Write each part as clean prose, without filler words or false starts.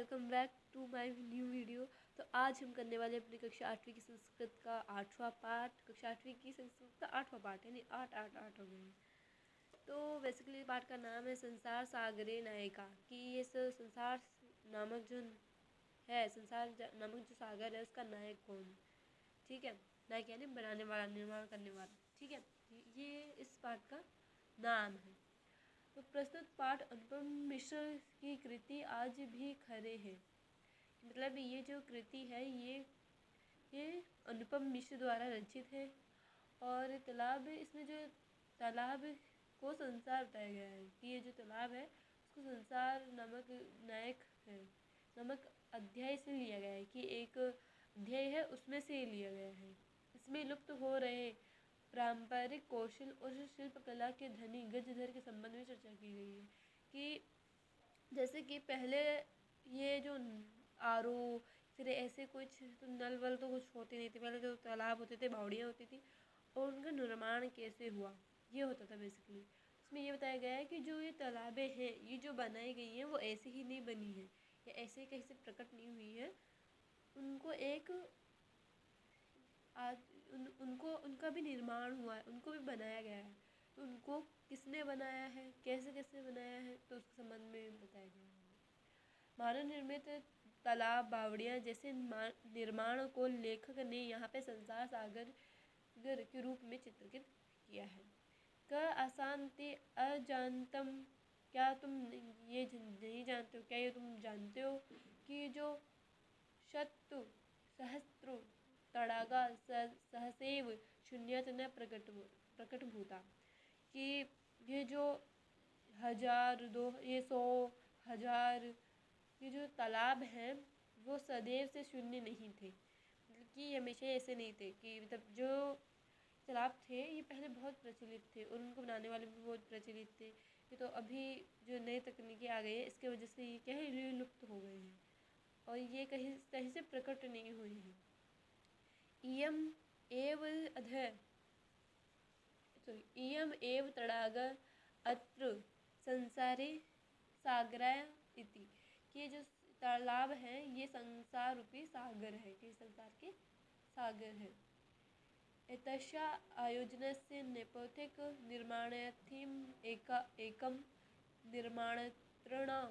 Welcome back to my new video. तो आज हम करने वाले अपनी कक्षा 8वीं की संस्कृत का 8वां पाठ। कक्षा 8वीं की संस्कृत का 8वां पाठ यानी 8 हो गए हैं। तो बेसिकली पाठ का नाम है संसार सागरे नायिका। कि ये संसार नामक जो है, संसार नामक जो सागर है उसका नायक कौन, ठीक है। नायक यानी बनाने वाला, निर्माण करने वाला, ठीक है। ये इस पाठ का नाम है। तो प्रस्तुत पाठ अनुपम मिश्र की कृति आज भी खरे है। मतलब ये जो कृति है ये अनुपम मिश्र द्वारा रचित है। और तालाब, इसमें जो तालाब को संसार बताया गया है कि ये जो तालाब है उसको संसार नामक नायक है, नामक अध्याय से लिया गया है कि एक अध्याय है उसमें से लिया गया है। इसमें लुप्त हो रहे पारंपरिक कौशल और शिल्पकला के धनी गजधर के संबंध में चर्चा की गई है। कि जैसे कि पहले ये जो आर ओ फिर ऐसे कुछ तो नल वल तो कुछ होते नहीं थे। पहले जो तालाब होते थे, बावड़ियाँ होती थी, और उनका निर्माण कैसे हुआ ये होता था बेसिकली। उसमें ये बताया गया है कि जो ये तालाबें हैं ये जो बनाई गई हैं वो ऐसे ही नहीं बनी है या ऐसे कहीं से प्रकट नहीं हुई है। उनको एक उनको उनका भी निर्माण हुआ है, उनको भी बनाया गया है। तो उनको किसने बनाया है, कैसे कैसे बनाया है, तो उसके संबंध में बताया गया है। मानव निर्मित तालाब, बावड़ियाँ जैसे निर्माण को लेखक ने यहाँ पे संसार सागर के रूप में चित्रित किया है। क अशांति अजानतम, क्या तुम ये नहीं जानते हो, क्या ये तुम जानते हो कि जो शत्रु सहस्त्रु तड़ागा सहसेव शून्यत न प्रकट भूता। कि ये जो हजार, दो, ये 100, 1000 ये जो तालाब हैं वो सदैव से शून्य नहीं थे। मतलब कि हमेशा ऐसे नहीं थे कि मतलब जो तालाब थे ये पहले बहुत प्रचलित थे और उनको बनाने वाले भी बहुत प्रचलित थे। ये तो अभी जो नई तकनीकी आ गई है इसके वजह से ये क्या है, ये लुप्त हो गए हैं और ये कहीं कहीं से प्रकट नहीं हुई है। इयम एव अध इयम एव तड़ाग अत्र संसारे सागराय इति। कि जो तालाब है ये संसार रूपी सागर है, कि संसार के सागर है। एतस्या आयोजनस्य नेपथ्यक निर्माणार्थम् एकम निर्माणत्रणां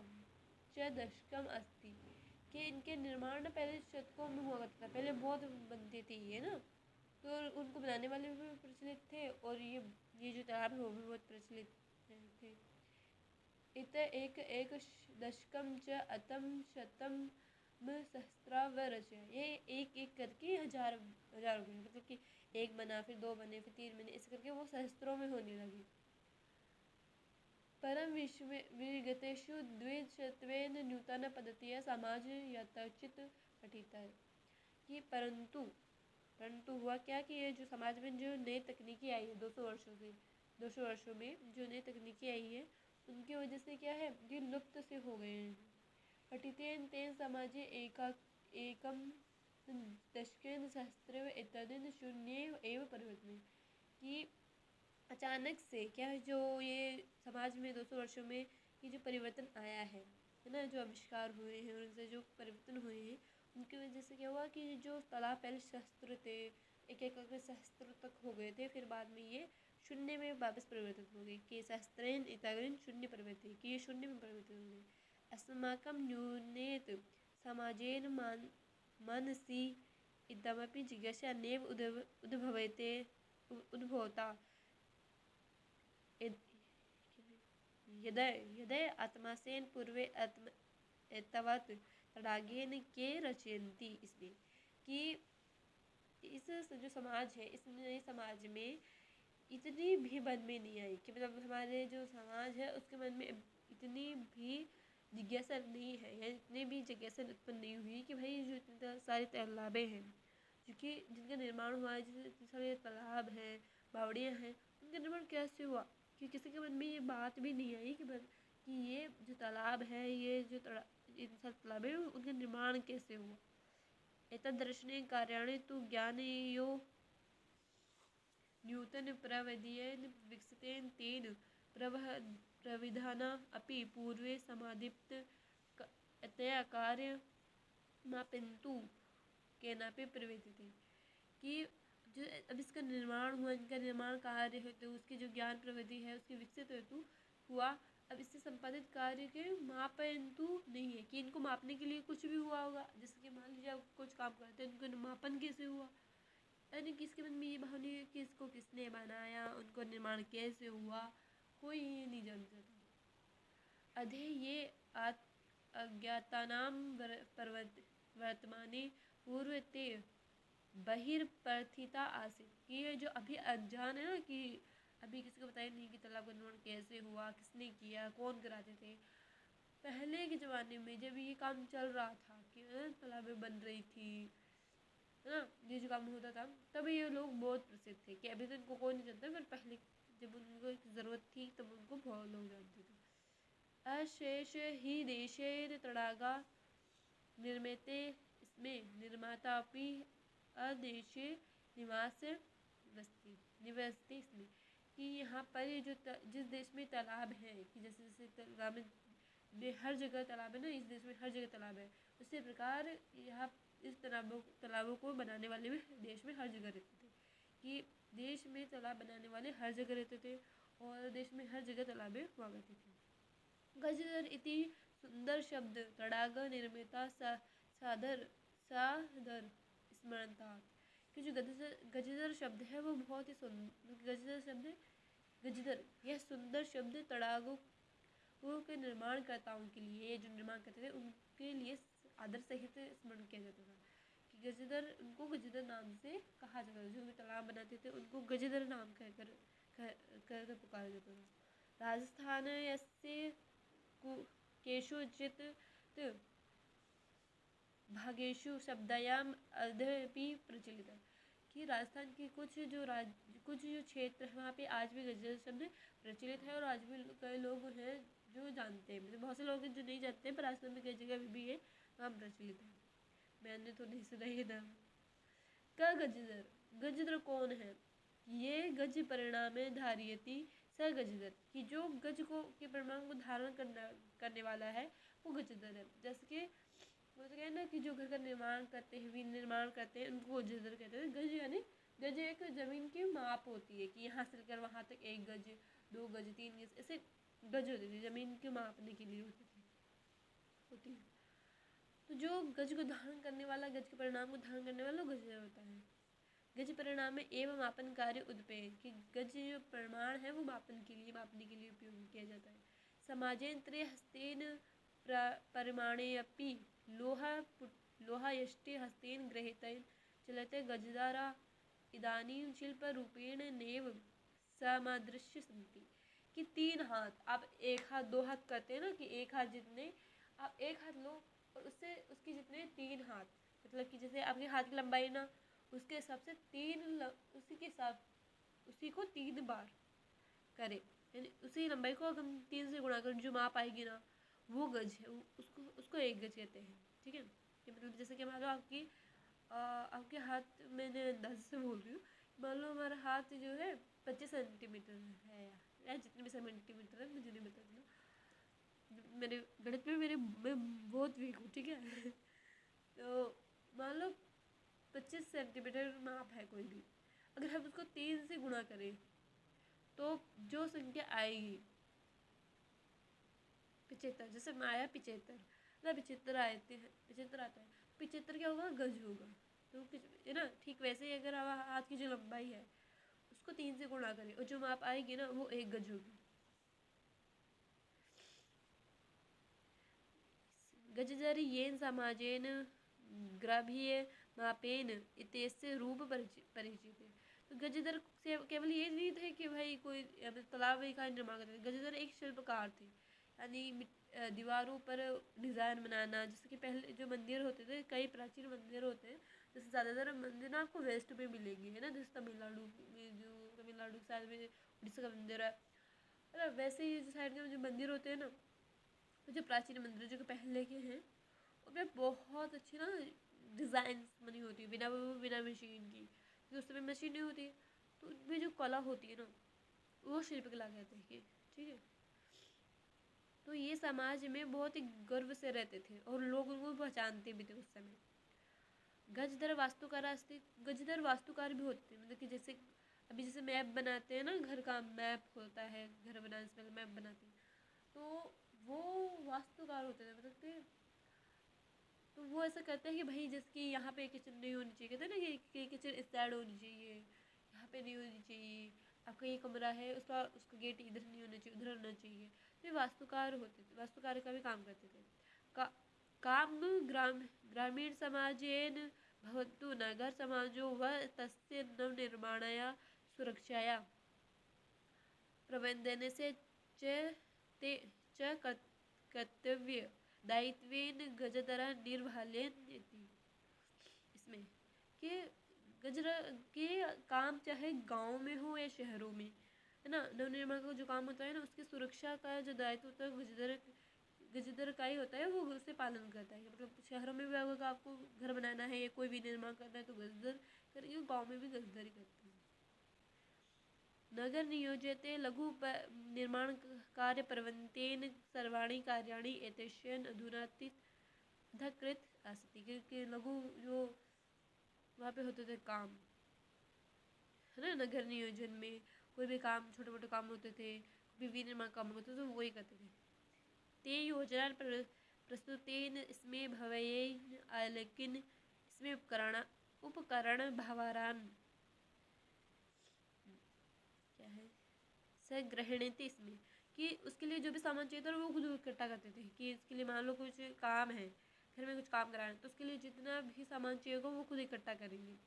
च दशकम् अस्ति। कि इनके निर्माण पहले शतकों में हुआ करता था, पहले बहुत बनती थी ये ना, तो उनको बनाने वाले भी प्रचलित थे और ये जो तालाब है वो भी बहुत प्रचलित थे। इत एक दशकम च अतम शतम सहस्रावरच। ये एक एक करके हजार हजार हो गए, मतलब कि एक बना, फिर 2 बने, फिर 3 बने, ऐसे करके वो सहस्त्रों में होने लगी। परम विश्व विगतेषु द्विशत्वेन नूतन पद्धतिया समाज यथोचित पठित है। कि परंतु हुआ क्या कि ये जो समाज में जो नई तकनीकी आई है 200 वर्षों में जो नई तकनीकी आई है उनकी वजह से क्या है, ये लुप्त से हो गए हैं। पठितेन तेन समाजे एकम दशकेन सहस्त्र इत्यादि शून्य एवं परिवर्तन। कि अचानक से क्या है, जो ये समाज में 200 वर्षों में ये जो परिवर्तन आया है ना, जो आविष्कार हुए हैं और उनसे जो परिवर्तन हुए हैं उनकी वजह से क्या हुआ कि जो तालाब पहले सहस्त्र थे, एक एक करके सहस्त्र तक हो गए थे, फिर बाद में ये शून्य में वापस परिवर्तित हो गई। कि सहस्त्रेन इताग्रेन शून्य परिवर्तित, कि ये शून्य में परिवर्तित हो गई। अस्माकं न्यूनेत समाजेन मनसि इदमपि जिज्ञासा नैव उद्भवता। यदय आत्मासेन पूर्वे आत्म एतवत तड़ागेन के रचयन्ति। इसमें कि इस जो समाज है, इस नए समाज में इतनी भी मन में नहीं आई कि मतलब हमारे जो समाज है उसके मन में इतनी भी जिज्ञासा नहीं है या इतनी भी जिज्ञासा उत्पन्न नहीं हुई कि भाई जो इतने सारे तालाबें हैं क्योंकि जिनका निर्माण हुआ है, जैसे इतने सारे तालाब हैं, बावड़ियाँ हैं, उनका निर्माण कैसे हुआ, कि किसी के मन में ये बात भी नहीं आई कि ये जो तालाब है, ये जो इतने सारे तालाब है उनका निर्माण कैसे हुआ। एतदर्शने कार्याणि तु ज्ञानयो न्यूतन प्रविधेन विकसितेन तेन प्रविधाना अपि पूर्वे समादिप्त अतः कार्य मापन्तु के नापे प्रवेदित है कि जो अब इसका निर्माण हुआ, इनका निर्माण कार्य है तो उसकी जो ज्ञान प्रविधि है उसके विकसित हेतु हुआ। अब इससे संपादित कार्य के मापयंतु नहीं है कि इनको मापने के लिए कुछ भी हुआ होगा। जैसे कि मान लीजिए आप कुछ काम करते हैं, उनको मापन कैसे हुआ, यानी किसके मन में ये भाव नहीं है कि इसको किसने बनाया, उनको निर्माण कैसे हुआ, कोई ये नहीं जान सकता। अधे ये अज्ञातानाम वर्तमाने पूर्वते बहिर्प्रथिता आसित कि ये जो अभी अज्ञान है ना, कि अभी किसी को बताया नहीं कि तालाब का निर्माण कैसे हुआ, किसने किया, कौन कराते थे। पहले के ज़माने में जब ये काम चल रहा था कि तालाबें बन रही थी, है ना, ये जो काम होता था, तब ये लोग बहुत प्रसिद्ध थे कि अभी तो इनको कोई नहीं जानता, पर पहले जब उनको ज़रूरत थी तब उनको बहुत लोग जानते थे। अशेष ही देशे तड़ागा निर्मिते इसमें निर्माता अपनी अदेशे निवासते इसमें कि यहाँ पर ये जो जिस देश में तालाब है, कि जैसे जैसे तालाब में हर जगह तालाब है ना, इस देश में हर जगह तालाब है, उसी प्रकार यहाँ इस तालाबों को बनाने वाले भी देश में हर जगह रहते थे, कि देश में तालाब बनाने वाले हर जगह रहते थे और देश में हर जगह तालाबें हुआ करती थी। गजर इति सुंदर शब्द तड़ाग निर्मिता सादर सादर स्मरणता कि जो गजर शब्द है वो बहुत ही सुंदर गजर शब्द है। गजदर यह सुंदर शब्द तड़ागों के निर्माणकर्ताओं के लिए, जो निर्माण करते थे उनके लिए आदर सहित स्मरण किया जाता था कि गजदर, उनको गजदर नाम से कहा जाता था। जो भी तालाब बनाते थे उनको गजदर नाम कहकर पुकारा जाता था। राजस्थान ऐसे केषुचित् भागेषु शब्दायाम अद्यापि प्रचलित है कि राजस्थान के कुछ जो क्षेत्र है वहाँ पे आज भी गजल शब्द प्रचलित है और आज भी कई लोग हैं जो जानते हैं। मतलब बहुत से लोग हैं जो नहीं जानते हैं, पर राजस्थान में कई जगह भी है वहाँ प्रचलित है। मैंने तो नहीं सुना ये नाम। का गजदर, गजदर कौन है? ये गज परिणाम धारियति स गजदर कि जो गज को के परिणाम को धारण करने वाला है वो गजदर है। जैसे कि वो तो कहना कि जो घर का निर्माण करते हैं, निर्माण करते हैं, उनको गजदर कहते हैं। गज यानी गज एक जमीन की माप होती है कि यहाँ से लेकर वहाँ तक 1 गज 2 गज 3 गज ऐसे गज होती थी, जमीन को मापने के लिए होती है। तो जो गज को धारण करने वाला, गज के परिणाम को धारण करने वाला गजदर होता है। गज परिणाम में एवं मापन कार्य उद्पेय कि गज जो प्रमाण है वो मापने के लिए उपयोग किया जाता है। समाजेंत्रे हस्तेन परिमाणे अपि लोहायष्टे हस्तेन गृहीतेन चलते गजदारा इदानीं शिल्प रूपेण नैव समादृश्य सन्ति कि 3 हाथ, आप 1 हाथ 2 हाथ करते हैं ना, कि 1 हाथ जितने आप 1 हाथ लो और उससे उसके जितने 3 हाथ, मतलब कि जैसे आपके हाथ की लंबाई ना, उसके हिसाब से उसी को 3 बार करें, यानी उसी लंबाई को अगर हम 3 से गुणा करें, जो माप आएगी ना वो गज है, उसको 1 गज कहते हैं। ठीक है, कि मतलब जैसे कि मान लो आपके हाथ, मैंने अंदाजे से बोल रही हूँ, मान लो हमारा हाथ जो है 25 सेंटीमीटर है या जितने भी सेंटीमीटर है मुझे नहीं पता, मेरे गणित में मैं बहुत वीक हूँ। ठीक है तो मान लो 25 सेंटीमीटर माप है कोई भी, अगर हम उसको 3 से गुणा करें तो जो संख्या आएगी 75, जैसे मैं आया 75 ना, 75 आते हैं, 75 आता है, 75 क्या होगा? गज होगा। तो है ना, ठीक वैसे ही अगर हाथ की जो लंबाई है उसको 3 से गुणा करें और जो माप आएगी ना वो 1 गज होगी। गजजरि येन समाजेन ग्राभ्य मापेन इत्यस्य रूप परिचित है। तो गजदर से केवल ये नहीं थे कि भाई कोई तालाब का निर्माण करते थे, गजदर एक शिल्पकार थे, यानी दीवारों पर डिज़ाइन बनाना। जैसे कि पहले जो मंदिर होते थे, कई प्राचीन मंदिर होते हैं, जैसे ज़्यादातर मंदिर ना आपको वेस्ट में मिलेंगे, है ना, जैसे तमिलनाडु में, जो तमिलनाडु साइड में उड़ीसा का मंदिर है ना, वैसे ही जो साइड के जो मंदिर होते हैं ना, तो जो प्राचीन मंदिर जो कि पहले के हैं उनमें बहुत अच्छी ना डिज़ाइन बनी होती है, बिना मशीन की, क्योंकि उस समय मशीन नहीं होती, तो उनमें जो कला होती है ना वो शिल्पकला कहते हैं। ठीक है, तो ये समाज में बहुत ही गर्व से रहते थे और लोग उनको पहचानते भी थे उस समय। गजधर वास्तुकार भी होते हैं, मतलब कि जैसे अभी जैसे मैप बनाते हैं ना, घर का मैप होता है, घर बनाने से पहले मैप बनाते हैं, तो वो वास्तुकार होते थे, मतलब कि तो वो ऐसा कहते हैं कि भाई जिसकी यहाँ पे किचन नहीं होनी चाहिए, कहते हैं ना कि किचन इस साइड होनी चाहिए, यहाँ पे नहीं होनी चाहिए, आपका ये कमरा है उसका गेट इधर नहीं होना चाहिए, उधर होना चाहिए। तो ये वास्तुकार होते थे, वास्तुकार का भी काम करते थे। काम ग्रामीण समाजेन भवन्तु नगर समाजो व तस्य नवनिर्माणाय सुरक्षाया प्रबन्धनस्य ते च कर्तव्य दायित्वेन गजदरा निर्वहयन्ति। इसमें कि गजरा के काम चाहे गांव में हो या शहरों में, है ना, नवनिर्माण का जो काम होता है ना, उसकी सुरक्षा का जो दायित्व होता है गजदर का ही होता है, वो उससे पालन करता है। मतलब शहरों में भी अगर आपको घर बनाना है या कोई भी निर्माण करना है तो गजदर करेंगे, गाँव में भी गजदर ही करते हैं। नगर नियोज्यते लघु निर्माण कार्य प्रवन्तेन सर्वाणि कार्याणि एतेषां अधुनातिकृत आसति, क्योंकि लघु जो वहाँ पे होते थे काम, है ना, नगर नियोजन में कोई भी काम, छोटे मोटे काम होते थे, कोई निर्माण काम होते थे, तो वही करते थे। ते योजना प्रस्तुतेन इसमें भवेयेन, लेकिन इसमें उपकरण भावारान क्या है सग्रहणीति, इसमें कि उसके लिए जो भी सामान चाहिए था वो खुद इकट्ठा करते थे। कि इसके लिए मान लो कुछ काम है, घर में कुछ काम कराना है, तो उसके लिए जितना भी सामान चाहिए होगा वो खुद इकट्ठा करेंगे,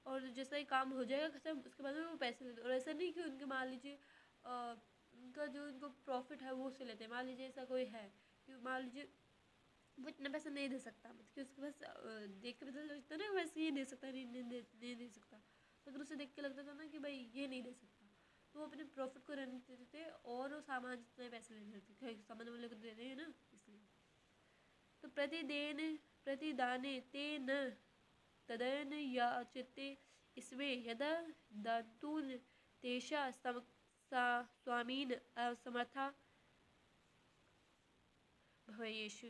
और जैसा ही काम हो जाएगा खत्म, उसके बाद में वो पैसे लेते। और ऐसा नहीं कि उनके मान लीजिए उनका जो उनको प्रॉफिट है वो उससे लेते हैं। मान लीजिए ऐसा कोई है कि मान लीजिए वो इतना पैसा नहीं दे सकता, मतलब कि उसके पास देख के पता लगता ना वैसे ही दे सकता, नहीं दे सकता, तो अगर उसे देख के लगता था ना कि भाई ये नहीं दे सकता, तो वो अपने प्रॉफिट को रहने देते थे और वो सामान जितने पैसे ले लेते थे, सामान वाले को दे रहे हैं ना, इसलिए। तो प्रतिदाने ते न तदन याचते इसमें यदा दातून तेषा स्वामीन असमर्था भवेयेषु,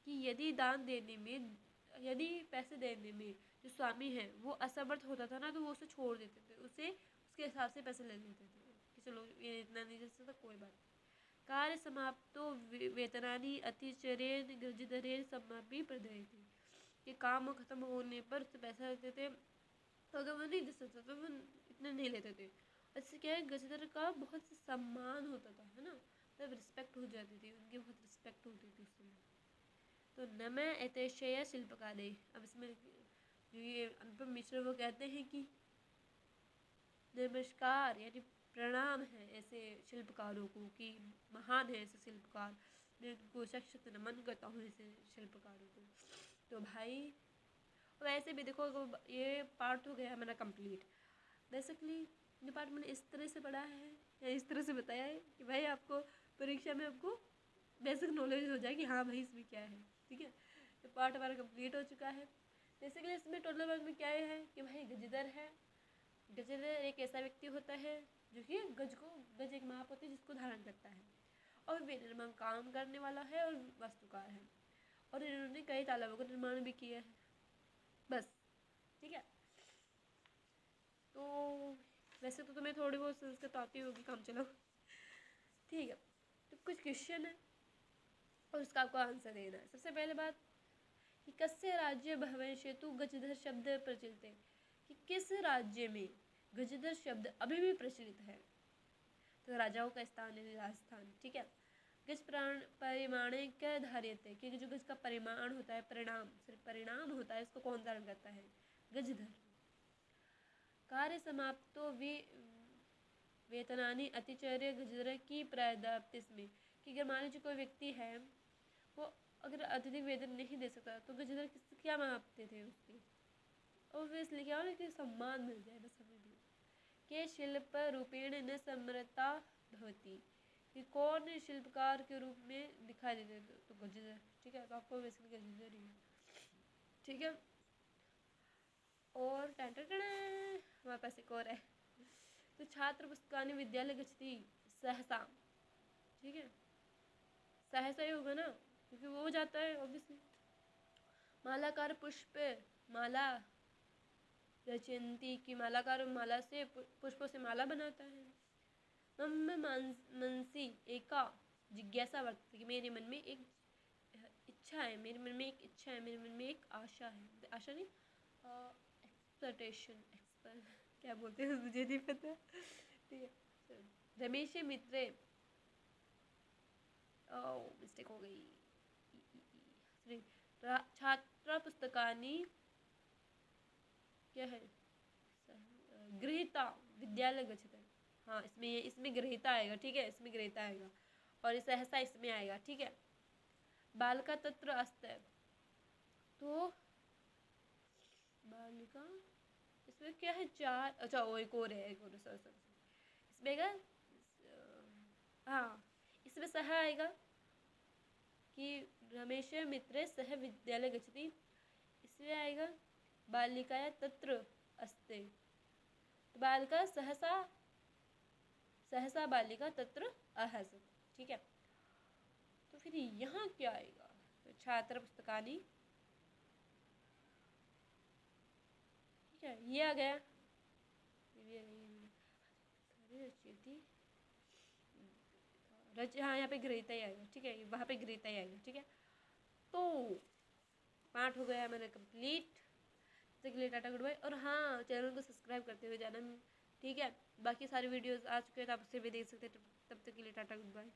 कि यदि दान देने में, यदि पैसे देने में जो स्वामी है वो असमर्थ होता था ना, तो वो उसे छोड़ देते थे, उसे उसके हिसाब से पैसे ले लेते थे कि चलो ये इतना नहीं दे सकता, कोई बात। कार्य समाप्तो वेतनानि अतिचरेण गजधरेण समापि प्रदयति, कि काम खत्म होने पर उससे पैसा देते थे, तो अगर वो नहीं दे सकता तो वो इतने नहीं लेते थे। इससे क्या है, गजधर का बहुत सम्मान होता था, है ना, मतलब रिस्पेक्ट हो जाती थी उनकी, बहुत रिस्पेक्ट होती थी उस समय। तो नम एतेशय शिल्पकारे, अब इसमें जो ये अनुपम मिश्र वो कहते हैं कि नमस्कार यानी प्रणाम है ऐसे शिल्पकारों को, कि महान है ऐसे शिल्पकार, मैं उनको शत नमन करता हूँ ऐसे शिल्पकारों को। तो भाई वैसे भी देखो, ये पार्ट हो गया हमारा कंप्लीट। बेसिकली ये पार्ट मैंने इस तरह से पढ़ा है या इस तरह से बताया है कि भाई आपको परीक्षा में आपको बेसिक नॉलेज हो जाए कि हाँ भाई इसमें क्या है, ठीक है। तो पार्ट हमारा कंप्लीट हो चुका है। बेसिकली इसमें टोटल वर्क में क्या है कि भाई गजधर है, गजधर एक ऐसा व्यक्ति होता है जो कि गज एक माप होती है जिसको धारण करता है, और विनिर्माण काम करने वाला है और वास्तुकार है, और इन्होंने कई तालाबों का निर्माण भी किया है, बस, ठीक है। तो वैसे तो तुम्हें थोड़ी बहुत संस्कृत आती होगी, काम चलो, ठीक है। तो कुछ क्वेश्चन है और उसका आपको आंसर देना है। सबसे पहले बात कि कस्य राज्य भविष्यतु गजधर शब्द प्रचलित है, कि किस राज्य में गजधर शब्द अभी भी प्रचलित है। तो राजाओं का स्थान है राजस्थान, ठीक है। गज परिमाणे क्या धारियत है, क्योंकि जो गज का परिमाण होता है, परिणाम सिर्फ परिणाम होता है, इसको कौन धारण करता है, गजधर। कार्य समाप्तो वेतनानि अतिचर्य गजधर की प्रादाप्तिस में, कि अगर मान लीजिए कोई व्यक्ति है वो अगर अत्यधिक वेतन नहीं दे सकता तो गजधर क्या मापते थे उसकी, ऑब्वियसली क्या हो कि सम्मान मिल जाए, बस हमें भी के शिल्प रूपेण न समृता भवती, कि कौन शिल्पकार के रूप में दिखाई देते, तो गजधर, ठीक है। तो आपको बेसिकली गजधर ही है, ठीक है। और हमारे पास एक और है, तो छात्र पुस्तकानि विद्यालय गच्छति सहसा, ठीक है। सहसा ही होगा ना, क्योंकि वो हो जाता है ऑब्वियसली। मालाकार पुष्प, माला रचयन्ति, की मालाकार माला से पुष्पों से माला बनाता है। मम मनसी एका जिज्ञासा वर्तते, कि मेरे मन में एक इच्छा है, मेरे मन में एक इच्छा है, मेरे मन में एक आशा है, आशा नहीं एक्सपेक्टेशन, क्या बोलते हैं मुझे नहीं पता, ठीक है। रमेश मित्रे, मिस्टेक हो गई, छात्र पुस्तकानि क्या है, गृहीता विद्यालय गच्छते, हाँ इसमें गृहीता आएगा, ठीक है, इसमें गृहीता आएगा और सहसा इसमें आएगा, ठीक है। बालिका तत्र अस्ते, तो बालिका इसमें क्या है, चार, अच्छा वो एक और है, सॉरी इसमें आएगा, हाँ इसमें सह आएगा कि रमेश मित्रे सह विद्यालय गच्छति, इसमें आएगा बालिकाया तत्र अस्ते, तो बालिका सहसा बालिका तत्र आहसत, ठीक है। तो फिर यहाँ क्या आएगा, तो छात्र पुस्तकानि, ठीक है, ये आ गया, हाँ यहाँ पे गृहीता ही आएगा, ठीक है, वहाँ पे गृहीता ही आएगा, ठीक है। तो पाठ हो गया मेरा कंप्लीट, तब तक के लिए टाटा गुड बाय, और हाँ चैनल को सब्सक्राइब करते हुए जाना, ठीक है। बाकी सारी वीडियोस आ चुके हैं, तो आप उससे भी देख सकते हैं, तब तक के लिए टाटा गुड बाय।